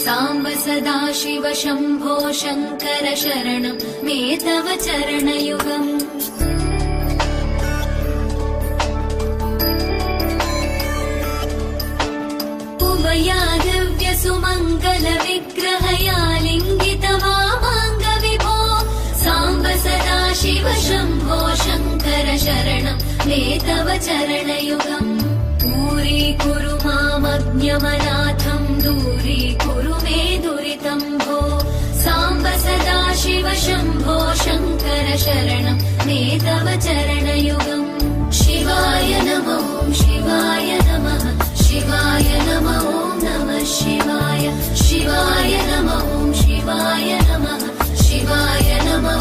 साम्ब सदा शिव शम्भो शङ्कर शरणं मे तव चरणयुगम् उमया दिव्य सुमङ्गल विग्रहया लिङ्गित वामाङ्ग विभो साम्ब सदा शिव शम्भो शङ्कर शरणं मे तव चरणयुगम् दूरीकुरु मामज्ञमनाथं दूरीकुरु मे दुरितं भो साम्ब सदा शिव शम्भो शङ्कर शरणं मे तव चरणयुगम् शिवाय नमो शिवाय नमः शिवाय नमो नमः शिवाय शिवाय नमो शिवाय नमः शिवाय नमो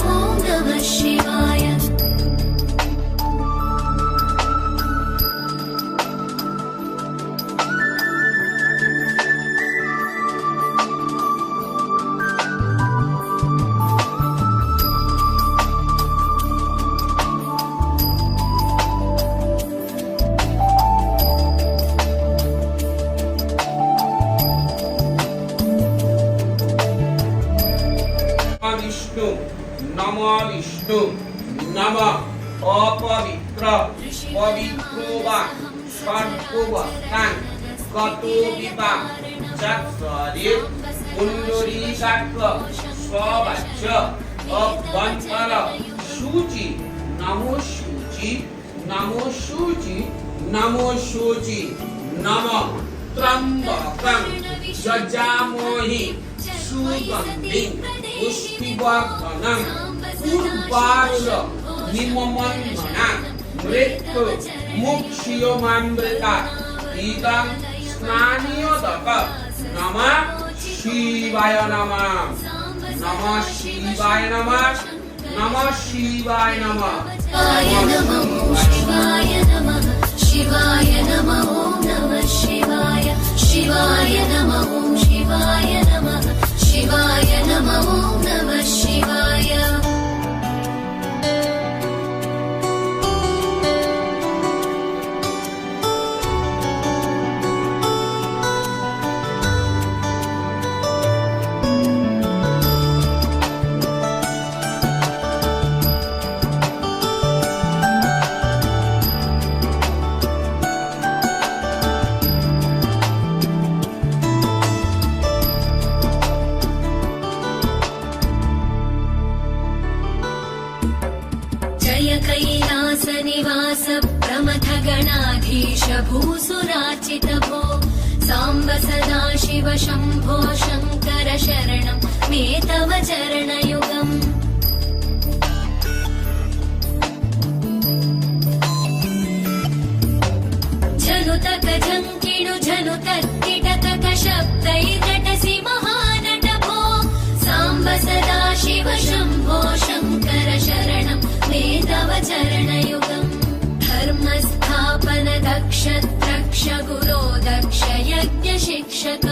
नमः शिवाय विष्णु नमो विष्णु नम अपवित्र पवित्रो वा सर्वोवतां गतो विवा चक्षुरे पुण्डरीकाक्ष स्ववाच्य अभ्यन्तर शुचि नमो शुचि नमो शुचि नमो शुचि नम त्र्यम्बकं यजामहे सुगन्धिं पुष्टिवर्धनं उर्वारुकमिममन्मना मृत्यु मुक्षीयमामृता इदं स्नानियोदक नमः शिवाय नमः नमः शिवाय नमः नमः शिवाय नमः शिवाय नमः शिवाय नमः नमः शिवाय शिवाय नमः शिवाय नमः शिवाय नमः नमः शिवाय कैलास निवास प्रमथ गणाधीश भूसुरार्चित भो साम्ब सदा शिव शम्भो शङ्कर शरणं मे तव चरणयुगम् झनुतक झङ्किणु झनुतक्किटतक शब्दैर्नटसि महानट भो साम्ब सदा शिव शम्भो शङ्कर शरणं मे तव चरणयुगम् धर्मस्थापन दक्ष द्रक्ष गुरो दक्ष यज्ञ शिक्षक